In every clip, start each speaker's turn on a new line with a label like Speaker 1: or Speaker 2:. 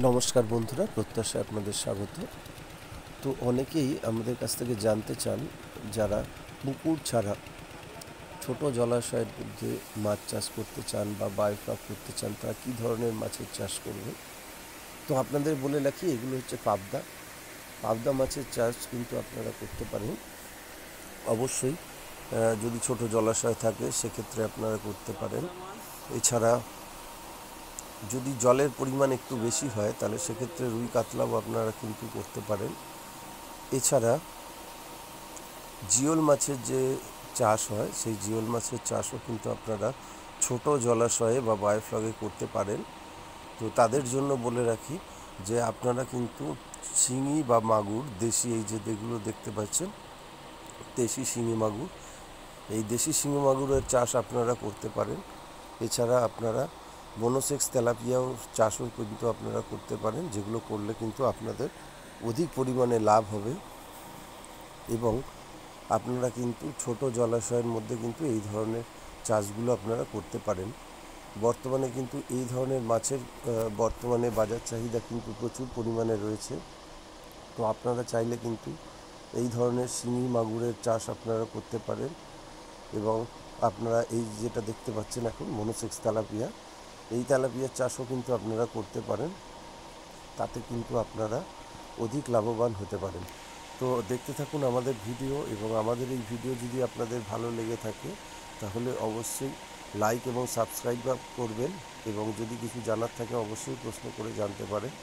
Speaker 1: নমস্কার বন্ধুরা, প্রত্যাশায় আপনাদের স্বাগত। তো অনেকেই আমাদের কাছ থেকে জানতে চান, যারা পুকুর ছাড়া ছোট জলাশয়ের মধ্যে মাছ চাষ করতে চান বা বায়োফ্লক করতে চান, তারা কী ধরনের মাছের চাষ করবে। তো আপনাদের বলে রাখি, এগুলো হচ্ছে পাবদা মাছের চাষ কিন্তু আপনারা করতে পারেন। অবশ্যই যদি ছোট জলাশয় থাকে সেক্ষেত্রে আপনারা করতে পারেন। এছাড়া যদি জলের পরিমাণ একটু বেশি হয় তাহলে সেক্ষেত্রে রুই কাতলাও আপনারা কিন্তু করতে পারেন। এছাড়া জিওল মাছের যে চাষ হয়, সেই জিওল মাছের চাষও কিন্তু আপনারা ছোট জলাশয়ে বা বায়োফ্লগে করতে পারেন। তো তাদের জন্য বলে রাখি যে আপনারা কিন্তু শিঙি বা মাগুর, দেশি এই যে যেগুলো দেখতে পাচ্ছেন দেশি শিঙি মাগুর, এই দেশি শিঙি মাগুরের চাষ আপনারা করতে পারেন। এছাড়া আপনারা মনোসেক্স তেলাপিয়াও চাষও কিন্তু আপনারা করতে পারেন, যেগুলো করলে কিন্তু আপনাদের অধিক পরিমাণে লাভ হবে এবং আপনারা কিন্তু ছোট জলাশয়ের মধ্যে কিন্তু এই ধরনের চাষগুলো আপনারা করতে পারেন। বর্তমানে কিন্তু এই ধরনের মাছের বর্তমানে বাজার চাহিদা কিন্তু প্রচুর পরিমাণে রয়েছে। তো আপনারা চাইলে কিন্তু এই ধরনের শিঙি মাগুরের চাষ আপনারা করতে পারেন এবং আপনারা এই যেটা দেখতে পাচ্ছেন এখন মনোসেক্স তেলাপিয়া, এই তেলাপিয়ার চাষও কিন্তু আপনারা করতে পারেন। তাতে কিন্তু আপনারা অধিক লাভবান হতে পারেন। তো দেখতে থাকুন আমাদের ভিডিও, এবং আমাদের এই ভিডিও যদি আপনাদের ভালো লেগে থাকে তাহলে অবশ্যই লাইক এবং সাবস্ক্রাইব করবেন, এবং যদি কিছু জানার থাকে অবশ্যই প্রশ্ন করে জানতে পারেন।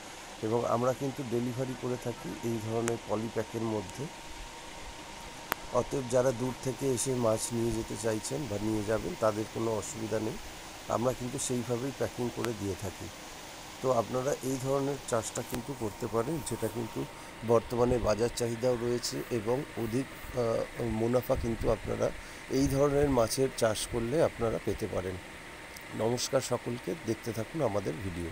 Speaker 1: এবং আমরা কিন্তু ডেলিভারি করে থাকি এই ধরনের পলিপ্যাকের মধ্যে। অতএব যারা দূর থেকে এসে মাছ নিয়ে যেতে চাইছেন বা নিয়ে যাবেন তাদের কোনো অসুবিধা নেই, আমরা কিন্তু সেইভাবেই প্যাকিং করে দিয়ে থাকি। তো আপনারা এই ধরনের চাষটা কিন্তু করতে পারেন, যেটা কিন্তু বর্তমানে বাজার চাহিদাও রয়েছে এবং অধিক মুনাফা কিন্তু আপনারা এই ধরনের মাছের চাষ করলে আপনারা পেতে পারেন। নমস্কার সকলকে, দেখতে থাকুন আমাদের ভিডিও।